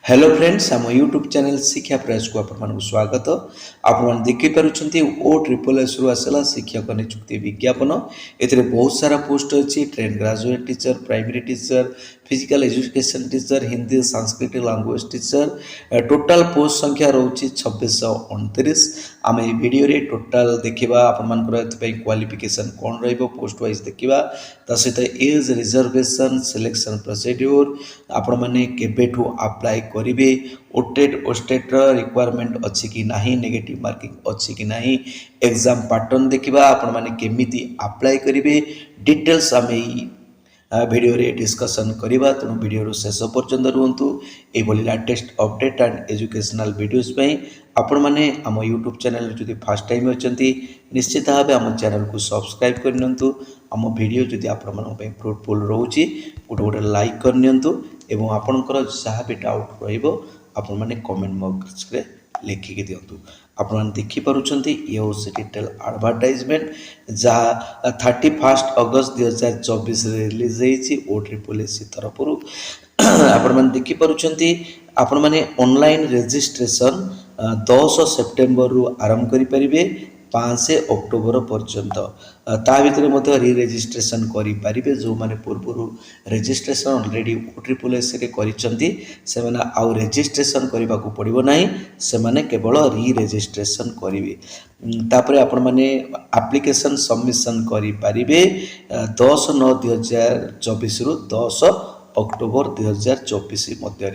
Hello friends आम YouTube channel शिक्षा प्रयास को आपको स्वागत आपण देखिपुं ओ ट्रिपल एस रु आसला शिक्षक नियुक्ति विज्ञापन ए बहुत सारा पोस्ट अच्छी train graduate teacher primary teacher physical education teacher Hindi Sanskrit language teacher total post संख्या रोचे 2629 आम ये वीडियो टोटाल देखा आपर क्वालिफिकेशन कौन रोस्ट वाइज देखा सहित एज रिजर्वेशन सिलेक्शन प्रोसीड्यूर आपण मैंने केबेठू अप्लाई करेंगे ओटेड ओस्टेट रिक्वायरमेंट अच्छी कि नहीं नेगेटिव मार्किंग अच्छी कि नहीं एग्जाम पैटर्न देखा आपण मैंने केमिति अप्लाई करेंगे डिटेल्स आम वीडियो रे डिस्कशन करवा तेणु वीडियो शेष पर्यंत रुहतु ये latest update and educational videos आपण मैंने आम यूट्यूब चैनल जो फर्स्ट टाइम अच्छा निश्चित भाव आम चैनल को सब्सक्राइब करनी आम वीडियो जदि आपण फ्रुटफुल रोचे गोटे गोटे लाइक करनी आपणकर जहाँ भी डाउट रहा कमेंट बॉक्स रे लिखिकी दिंतु आपण देखिपुंट ये हूँ डिटेल एडवर्टाइजमेंट जहाँ 31 अगस्त 2024 रिलीज होती ओ ट्रिपल एस तरफ आपण देखिपुंट आपण मैंने ऑनलाइन रजिस्ट्रेशन 10 सेप्टेम्बर रु आरंभ करें 5 अक्टोबर पर्यंत ता भर रि रजिस्ट्रेशन करेंगे जो मैंने पूर्व रजिस्ट्रेशन ऑलरेडी ओ ट्रिपल एस कर आउ रजिस्ट्रेशन करने को पड़ो ना से केवल रि रजिस्ट्रेशन करेंगे तापर आपण मैंने एप्लिकेशन सबमिशन करेंगे 10/9/2024 रु 10 अक्टोबर 2024 मध्य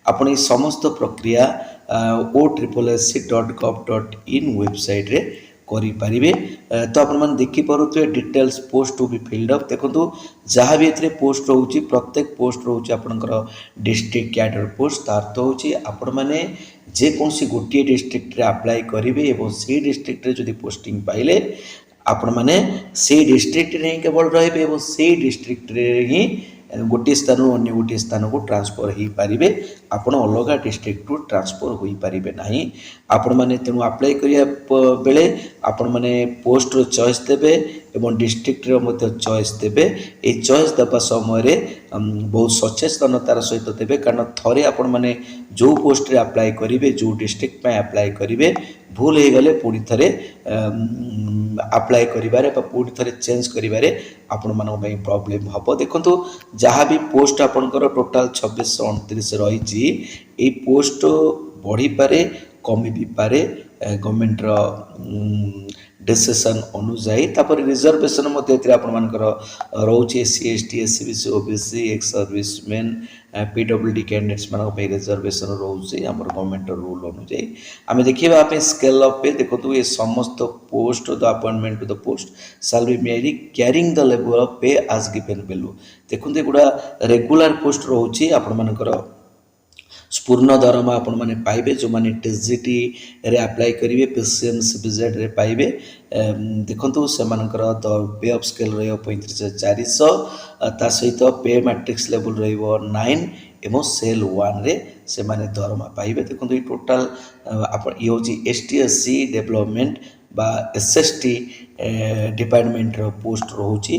आपण समस्त प्रक्रिया o.triplesc.gov.in वेबसाइट रे करें तो आप देखिपे details post to be filled up देखो जहाँ भी ये पोस्ट रोचे प्रत्येक पोस्ट रोचे आपंकर डिस्ट्रिक्ट कैडर पोस्ट तार अर्थ होची आपण मैंने जेकोसी गोटे डिस्ट्रिक्ट रे अप्लाई करेंगे और से डिस्ट्रिक्ट रे जदि पोस्टिंग पाइले आपण मैंने से डिस्ट्रिक्ट रे ही केवल रहिबे और से डिस्ट्रिक्ट रे ही गोटे स्थान अन्य गोटे स्थान को ट्रांसफर हो पारे आपण अलग डिस्ट्रिक्ट टू ट्रांसफर हो पारे ना आपण मैंने तेणु अप्लाई करिया बेले आपण मैंने पोस्ट रो चॉइस देबे एवं डिस्ट्रिक्ट रो चॉइस देबे ए चॉइस देबा समय बहुत सचेतनतार सहित देबे कारण थरे आपण मैंने जो पोस्ट रे अप्लाई करेंगे जो डिस्ट्रिक्ट में अप्लाई करेंगे भूल हो गले पुणी थे अप्लाई करें पुणी थे चेंज करें आपण मानी प्रॉब्लम हम देखो जहाँ भी पोस्ट आपंकर टोटाल 2629 रही पोस्ट बढ़ी पारे कमी भी पारे गवर्नमेंट डिसीजन अनुजाई तापर रिजर्वेशन रोचे SC ST SCBC OBC ex serviceman PWD candidates मानी रिजर्वेशन रोचे आम गवर्नमेंट रूल अनुजाई आम देखा स्केल अप पे देखो ये समस्त post the appointment to the post shall be made carrying the level of pay as given below देखो एगुड़ा रेगुलर पोस्ट रोचे आपंकर पूर्ण दरमा आपण मैंने पाइबे जो मैंने टीजीटी रे अप्लाई करेंगे पीसीएम सीबीजेड रे पाइबे देखो से पे ऑफ स्केल रही 35,400 ता सहित पे मैट्रिक्स लेवल रही 9 एवं सेल 1 रे से माने दरमा पाइबे देखो ये टोटाल ये हूँ एसटीएससी डेवलपमेंट बा एसएसटी डिपार्टमेंट रो पोस्ट रोची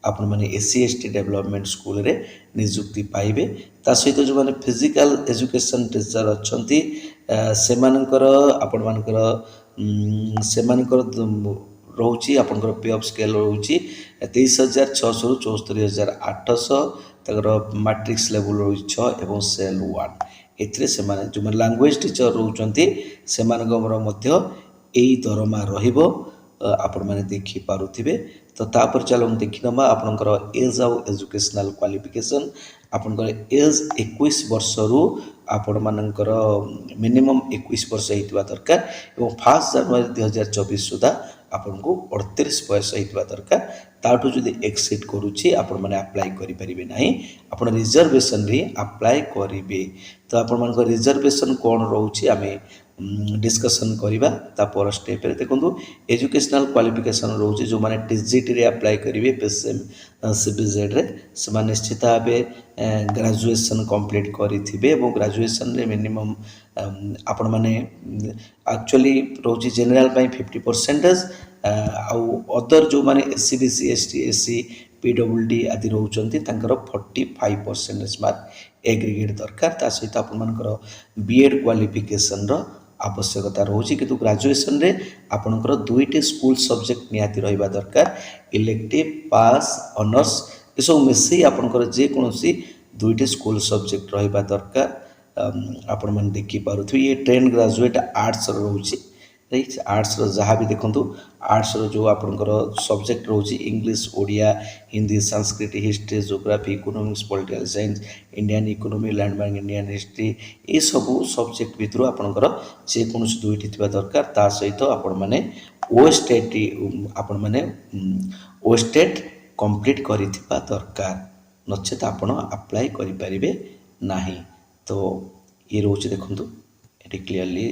आपण मैंने एससी एसटी डेवलपमेंट स्कूल रे नियुक्ति पाइबे ता सहित जो मैंने फिजिकल एजुकेशन टीचर अच्छी से आपण रोची आपंकर पे ऑफ स्केल रोची 23,600 रु 74,800 तर मैट्रिक्स लेवल रोची 6 एवं सेल 1 ए जो लैंग्वेज टीचर रोचंती से यही दरमा रहिबो आपण मैंने देखी पारुथिबे तो तापर चलो देखी नमा आपनकर एज आउ एजुकेशनल क्वालिफिकेशन आपनकर एज 21 वर्ष रु आपण मानकर मिनिमम 21 वर्ष होइतबा दरकार एवं 1 जनवरी 2024 सुधा आपन को 38 बयस होइतबा दरकार ताठू जदि एक्सीड करूची आपण माने अप्लाई करि परिबे नाही आपण रिजर्वेशन रे अप्लाई करिवे तो आपण मानकर रिजर्वेशन कोन रहउची आमे डिस्कसन करवा तापर स्टेप रे देखो एजुकेशनल क्वालिफिकेशन रोचे जो मैंने टीजीटी रे अप्लाई करेंगे पीसीएम सीबीजेड रे से निश्चित भाव ग्रेजुएशन कंप्लीट करेंगे और ग्रेजुएशन रे मिनिमम आपण मैंने एक्चुअली रोचे जनरल 50% आउ अदर जो मैंने एससीबीसी एसटी एससी पीडब्ल्यूडी आदि रोचंती 45% मार्क एग्रीगेट दरकार ता सहित आपनकर बीएड क्वालिफिकेशन रो आवश्यकता रोचे कि ग्रेजुएशन रे आपनकर दुईटी स्कूल सब्जेक्ट निहाती रहिबा दरकार इलेक्टिव पास ऑनर्स ये सब मिसई आपनकर जे कोनोसी दुईटी स्कूल सब्जेक्ट रहिबा दरकार आपण मन देखि पारुथि ये ट्रेन ग्रेजुएट आर्ट्स रोचे राइट आर्ट्स जहाँ भी देखो आर्ट्स जो आपंकर सब्जेक्ट रोचे English Odia Hindi Sanskrit history geography economics political science Indian economy landmark Indian history ये सब सब्जेक्ट भितर आपंकर जेकोसी दुईटी थी दरकार ता सहित आपण मैंने ओस्टेट आपण मैंने ओस्टेट कंप्लीट करिथिबा दरकार नचेत आपण अप्लाई करें ना तो ये रोचे देखो ये क्लीयरली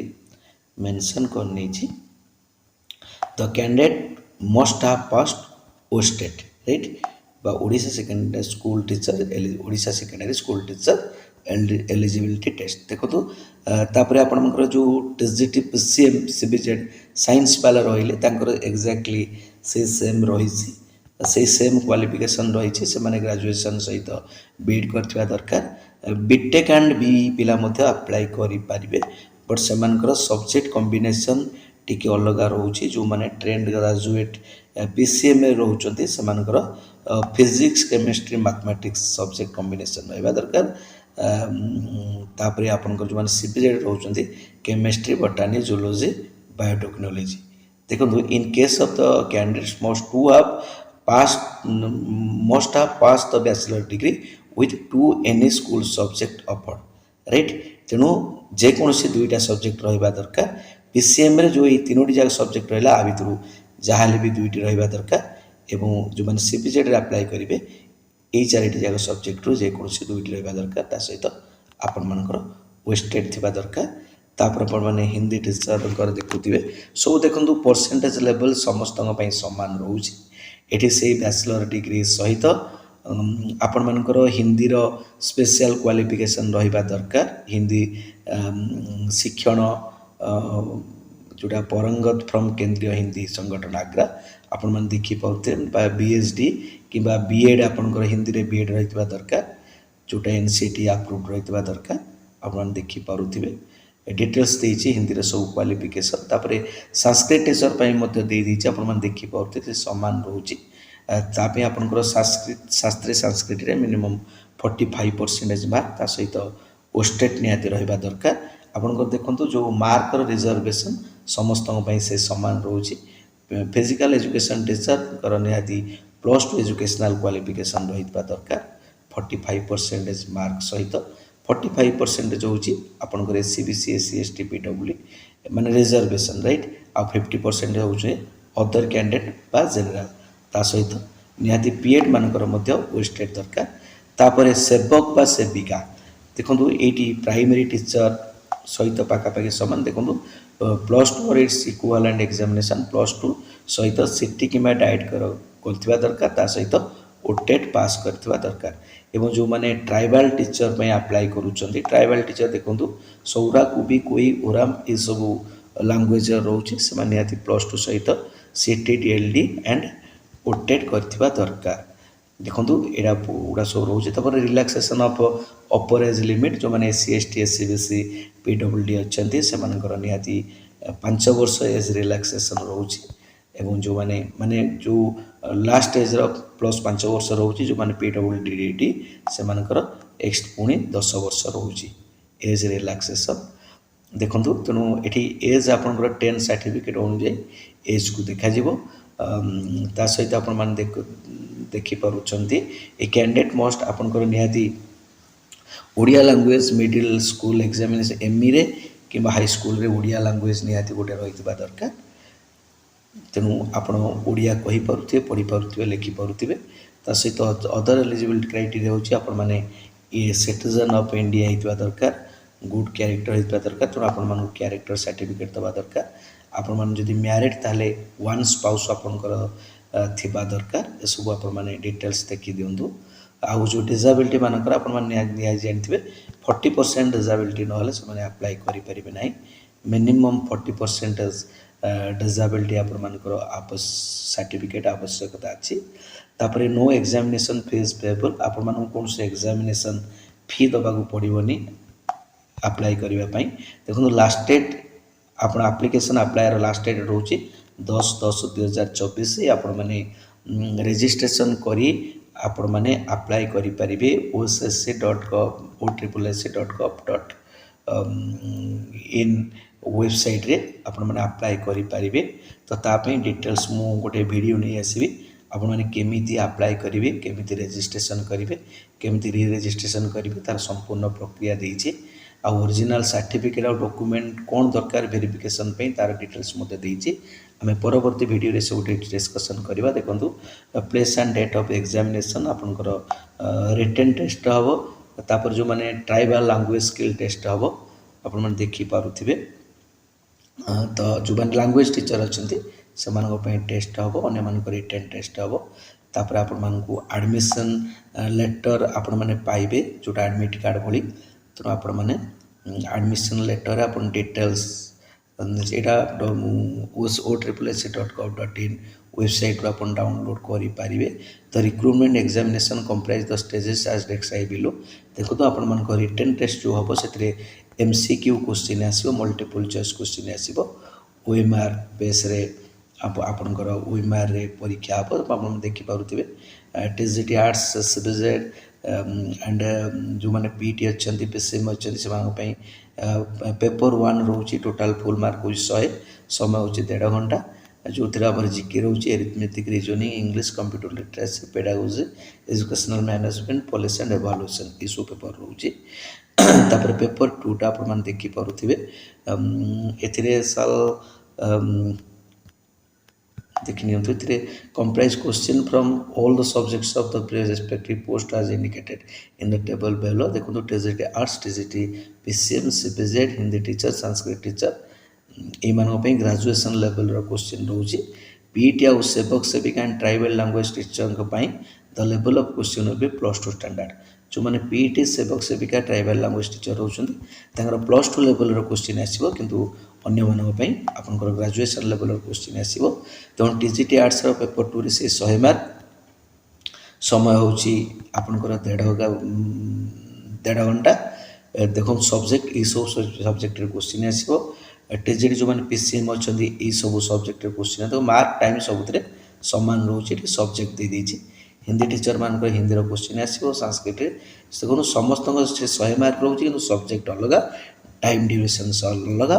मेंशन करनी the candidate must have passed OSTET right बा Odisha secondary school teacher Odisha secondary school teacher eligibility test देखो तापर आपनकर जो टीजीटी पीसीएम सीबीजेड साइंस वाला रहिले एक्जाक्टली से सेम रही से सेम क्वालिफिकेशन रही से माने ग्रेजुएशन सहित बीएड करथिबा दरकार बीटेक एंड बी पिला मध्य अप्लाई करि पारिबे बट से सब्जेक्ट कॉम्बिनेशन टिके अलग रोचे जो माने ट्रेंड ग्रेजुएट पीसीएम रोचंती से physics chemistry mathematics subject combination रहिबा दरकार तापरे आपनकर जो माने सीपीजेड रोचंती केमिस्ट्री बॉटनी जूलॉजी बायोटेक्नोलॉजी देखो in case of the candidates must have passed the bachelor degree with two any school subject offered right तेणु जेकोसी दुईटा सब्जेक्ट रहा दरकार पीसीएम रे जो ये तीनोटी जाक सब्जेक्ट रहा आ भितर जहाँ भी दुईटी रहा दरकार एवं जो मैंने सीपीजेड रे अप्लाई करेंगे यही चारिटी जाक सब्जेक्ट रू जेकोसी दुईटी रहा दरकार ता सहित आपण मानकर वेस्टेड थिबा दरकार तापर आपण माने हिंदी टीचर देखुथिबे सब देखंतु परसेंटेज लेवल समस्त समान रोचे एठी से बैचलर डिग्री सहित आपण मानकर हिंदी रो स्पेशल क्वालिफिकेशन रहिबा दरकार हिंदी शिक्षण जोटा परंगत फ्रॉम केंद्रीय हिंदी संगठन आग्रा आपण मान देखि पाउते बा बीएसडी किबा बीएड आपनकर हिंदी रे बीएड रहितबा दरकार जोटा एनसीटी अप्रूव्ड रहितबा दरकार आपण मान देखि पारुथिबे डिटेल्स देछि हिंदी रे सब क्वालिफिकेशन तापरे संस्कृत टीचर पई मध्ये दे दिछि आपण मान देखि पाउते से समान रहउछि तापे आपनकर संस्कृत शास्त्रीय संस्कृत रे मिनिमम 45% मार्क ता सहित ओस्टेट निहाती रहिबा दरकार आपनकर देखंतु जो मार्क रो रिजर्वेशन समस्त से समान रोचे फिजिकल एजुकेशन टीचर कर निहाती +2 एजुकेशनल क्वालिफिकेशन रहिबा दरकार 45% मार्क सहित 45% होची आपनकर एससीबीसी एससी एसटी पीडब्ल्यू माने रिजर्वेशन राइट आ 50% होचे अदर कैंडिडेट बा जनरल ता सहित निहाती पीएड मानकर मध्य वेस्टेड दरकार तापरे सेवक बा सेविका देखंतु एटी प्राइमरी टीचर सहित पाखापाखि समान देखंतु +2 और इट्स इक्विवेलेंट एग्जामिनेशन +2 सहित सीटी किमा डाइट करथिबा दरकार ता सहित ओटेट पास करथिबा दरकार एवं जो माने ट्राइबल टीचर में अप्लाई करूछंती ट्राइबल टीचर देखंतु सौरा कुबी कोई ओराम ए सब लैंग्वेज रोचे से माने निहाती +2 सहित सीटी डीएलडी एंड ओटेट करथिबा दरकार देखंतु एडा पूरा सब रोचे तपर relaxation of upper age limit जो माने एससी एसटी एससीबीसी पीडब्ल्यूडी अछंती से मानकर निहाती 5 वर्ष एज रिलैक्सेशन रोचे एवं जो माने जो लास्ट एज +5 वर्ष रोचे जो माने पीडब्ल्यूडी से मानकर एक्स्ट पुणी 10 वर्ष रोचे एज रिलैक्सेशन देखंतु तेणु एठी एज आपनकर 10 सर्टिफिकेट अनुଯାୟୀ एज को देखा जिवो ता सहित आपण मान देखि पारुछंती ए कैंडिडेट मोस्ट आपनकर निहाती Odia language middle school examination ME रे किबा हाई स्कूल रे ओडिया लैंग्वेज निहाती गोटे रहितबा दरकार तेणु आपण ओडिया कहि पारुथिबे पढ़ी पारुथिबे लिखि पारुथिबे ता सहित अदर एलिजिबिलिटी क्राइटेरिया होची आपण माने ए सिटीजन ऑफ इंडिया हितबा दरकार गुड कैरेक्टर हितबा दरकार तेणु आपण मान कैरेक्टर सर्टिफिकेट दबा दरकार आपण मान जदि मैरिड ताले वन स्पाउस आपनकर थिबा दरकार ए सब आपण माने डिटेल्स देखि दियंतु आउ जो डिसेबिलिटी मानकर आपण माने निया जानथिबे 40% डिसेबिलिटी नहले से माने अप्लाई करि परिबे नै मिनिमम 40% डिसेबिलिटी आपण मानकर सर्टिफिकेट आवश्यकता अछि तापरे नो एग्जामिनेशन फीस पेबल आपण मान कोन से एग्जामिनेशन फी दबाक पड़ोनी अप्लाई करने। देखो लास्ट डेट आप आप्लिकेसन अप्लायर लास्ट डेट रोचे 10/10/2024। आपण मैंने रेजिस्ट्रेशन करी आपण मैंने अप्लाई करें ossc.gov.in वेबसाइट रे आपण मैंने अप्लाई करें। तो तापाई डिटेल्स मु गोटे वीडियो नहीं आसबि आपण मैंने केमिति अप्लाई करेंगे केमिति रेजिस्ट्रेशन करेंगे केमिति री रेजिस्ट्रेशन करेंगे तार संपूर्ण प्रक्रिया देइछि। आ ओरिजिनल सर्टिफिकेट और डॉक्यूमेंट कौन दरकार वेरिफिकेशन पे तार डिटेल्स मते देइछि। आमे परवर्ती वीडियो रे सब डिस्कशन करबा। देखंतु place and date of examination आपनकर रिटन टेस्ट हबो तापर जो माने ट्राइबल लैंग्वेज स्किल टेस्ट हबो आपण माने देखि पारुथिबे। तो जो माने लैंग्वेज टीचर अछंती सेमानको पे टेस्ट हबो अन्य मानको रिटन टेस्ट हबो। तापर आपण मानको एडमिशन लेटर आपण माने पाइबे जोटा एडमिट कार्ड भली। तो आपण माने एडमिशन लेटर अपन डिटेल्स एटा ossc.gov.in वेबसाइट रो अपन डाउनलोड करि पारिबे। तो recruitment examination comprise the stages as describe below. देखो तो आपण मानको रिटन टेस्ट जो हबो सेतरे एमसीक्यू क्वेश्चन आसीबो मल्टीपल चॉइस क्वेश्चन आसीबो ओएमआर बेस रे आपनकर ओएमआर रे परीक्षा हबो। आपण देखि पारुथिबे टीजीटी आर्ट्स सीबीजेड एंड जो मैंने पीटी अच्छा पीसीएम अच्छा से पेपर 1 रोचे टोटाल फुल मार्क हो 100 समय हो 1.5 घंटा जो आम जीके रोचे arithmetic reasoning English computer literacy pedagogy educational management policy and evaluation ये सब पेपर रोचे। तापर पेपर 2 टा आप देखि पारुथिबे एथिरे साल देखिए comprise question from all the subjects of the respective post as indicated in the table below। देखो TGT arts TGT PCM CPZ Hindi teacher Sanskrit teacher एमान ग्रेजुएशन लेवल रो क्वेश्चन रोचे। पीटी आउ सेवक सेविका and tribal language teacher the level of question will be +2 standard. जो मैंने PT सेवक सेविका ट्राइबल लैंग्वेज टीचर होचंती तांकर +2 लेवल रो क्वेश्चन आसीबो किंतु अन्य मानक पई आपनकर ग्रेजुएशन लेवल रो क्वेश्चन आसीबो। तो टीजीटी आर्ट्स रो पेपर 2 रे से 100 मार्क समय होची आपनकर 1.5 घंटा। देखो सब्जेक्ट ई सब सब्जेक्ट रे क्वेश्चन आसीबो। टीजीटी जो माने पीसीएम अछंती ई सब सब्जेक्ट रे क्वेश्चन तो मार्क टाइम सबुतरे समान रोची सब्जेक्ट दे देछि। हिंदी टीचर मान हिंदी क्वेश्चन आसो संस्कृत देखो समस्त 100 मार्क रोचे कि सब्जेक्ट अलग टाइम ड्यूरेशन अलग।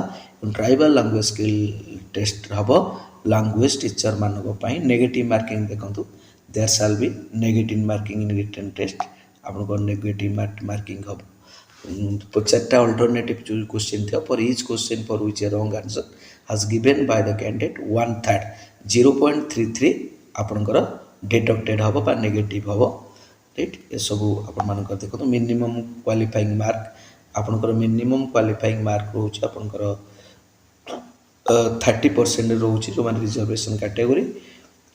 ट्राइबल लैंग्वेज स्किल टेस्ट हम लैंग्वेज टीचर मानक नेगेटिव मार्किंग देखो there shall be negative marking in written test आपको नेगेटिव मार्किंग हम 4टा alternative question the for each question for which a wrong answer has given by the candidate 1/3 0.33 आपनकर deducted हम बा negative हम right. ये सब आप देखो मिनिमम क्वालिफाइंग मार्क आपनकर मिनिमम क्वालिफाइंग मार्क रोचे आपनकर 30% रोचे जो माने रिजर्वेशन कैटेगरी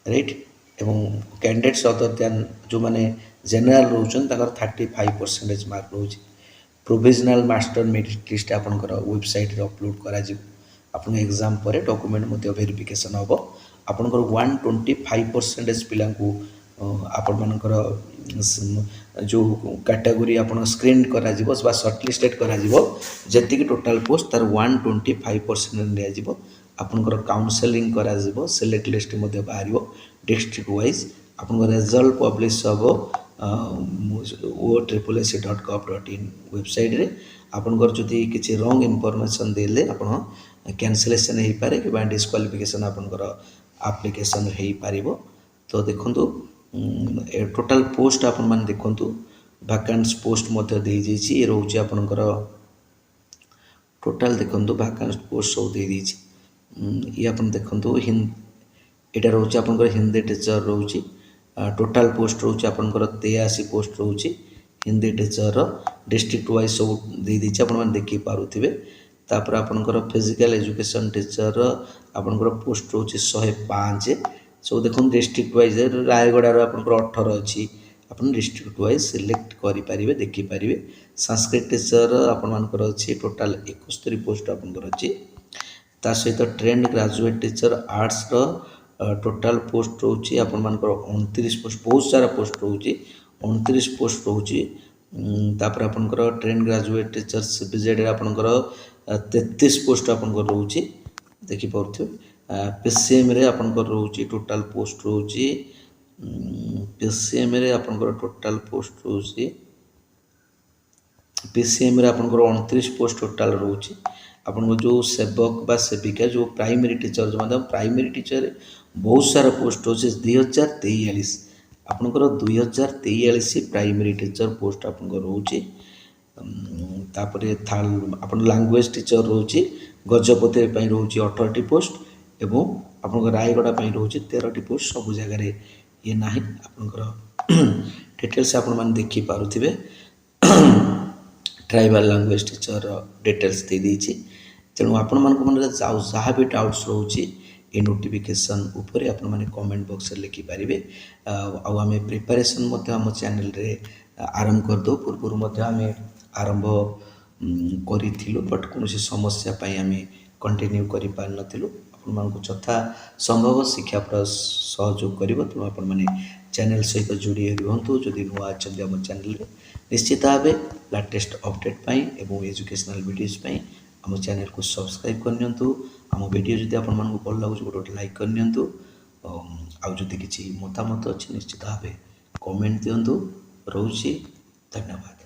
राइट। एवं कैंडिडेट्स अदर देन जो माने जनरल रोचन ताकर 35% मार्क रोचे। प्रोविजनल मास्टर मेरिट लिस्ट आपनकर वेबसाइट रे अपलोड करा जे आपन एग्जाम पर डॉक्यूमेंट मध्ये वेरिफिकेशन हम आपनकर 125% पिला को आपण मानकर जो कैटेगरी आपण स्क्रीन करा जिवो बा शॉर्टलिस्टेड करा जिवो जति टोटल पोस्ट तार 125% लिया जिवो आपनकर काउंसलिंग करा जिवो सिलेक्ट लिस्ट मध्ये बाहरिवो डिस्ट्रिक्ट वाइज आपनकर रिजल्ट पब्लिश हबो ossc.gov.in वेबसाइट रे। आपनकर जदि किछि रॉन्ग इन्फॉर्मेशन देले आपण कैंसलेशन हे पारे कि बा डिस्क्वालिफिकेशन आपनकर एप्लीकेशन हे पारिबो। तो देखंतु टोटल पोस्ट आपण मान देखंतु वैकेंट्स पोस्ट मध्ये दे जेछि ए रहउछि आपनकर टोटल देखंतु वैकेंट्स पोस्ट सब दे देछि ये आपण देखंतु एटा रहउछि आपनकर हिंदी टीचर रहउछि टोटल पोस्ट रहउछि आपनकर 83 पोस्ट रहउछि हिंदी टीचर डिस्ट्रिक्ट वाइज सब दे देछि आपण मान देखि पारुथिबे। तापर आपनकर फिजिकल एजुकेशन टीचर आपनकर पोस्ट रहउछि 105 सो देखो डिस्ट्रिक्ट वाइज रायगड़ा आपनकर 18 अच्छी अपन डिस्ट्रिक्ट वाइज सिलेक्ट करि पारिबे देखि पारिबे। संस्कृत टीचर आपण मानकर अछि टोटल 71 पोस्ट आपनकर अछि। ता सहित ट्रेंड ग्रेजुएट टीचर आर्ट्स रो टोटल पोस्ट रोची आपण मानकर 29 पोस्ट बहुत सारा पोस्ट रोची 29 पोस्ट रोची तापर आपणकर ट्रेन ग्रेजुएट टीचर सीपीजेड आपणकर 33 पोस्ट आपणकर रोचे देखिपे पीसीएम रे आपणकर रोचे टोटाल पोस्ट रोचे पीसीएम रे आपणकर टोटाल पोस्ट रोचे पीसीएम रे आपणकर 29 पोस्ट टोटाल रोचे आपन जो सेवक बा सेविका जो प्राइमरी टीचर जो प्राइमरी टीचर बहुत सारा पोस्ट होचे 2043 आपणकर 2043 प्राइमरी टीचर पोस्ट आपणकर रोचे तापरे आपण लैंग्वेज टीचर रोचे गजपति रोचे 18टी पोस्ट एवं आपन रायगढ़ा रोचे 13टी पोस्ट सब जगह ये ना आपंकर डिटेल्स आपण मैंने देखी पारे ट्राइबल लैंग्वेज टीचर डिटेल्स दे देछि तेणु आपण मन मन जहाँ भी डाउट्स रोचे ये नोटिफिकेशन उपरे आपण माने कमेंट बॉक्स रे लिखि पारिबे आमे प्रिपरेशन मते हम चैनल रे आरंभ कर दो पूर्व मते आमे आरंभ करिथिलु बट कोनोसी समस्या पई आमे कंटिन्यू करि पार नथिलु आपण मानकु यथा संभव शिक्षा प्लस सहयोग करिवो तेणु आपण माने चैनल सहित जोड़ी रुहतु जदि नुआ अच्छा आम चैनल रे निश्चित भावे लेटेस्ट अपडेट पाई एवं एजुकेशनल वीडियोस पाई आम चैनल को सब्सक्राइब करनियंतु आम वीडियो जदि आपण मानकु भल लागु गोटे लाइक करनियंतु आउ जदि किछि मतामत अछि निश्चित भावे कमेंट दियंतु रहउछि धन्यवाद।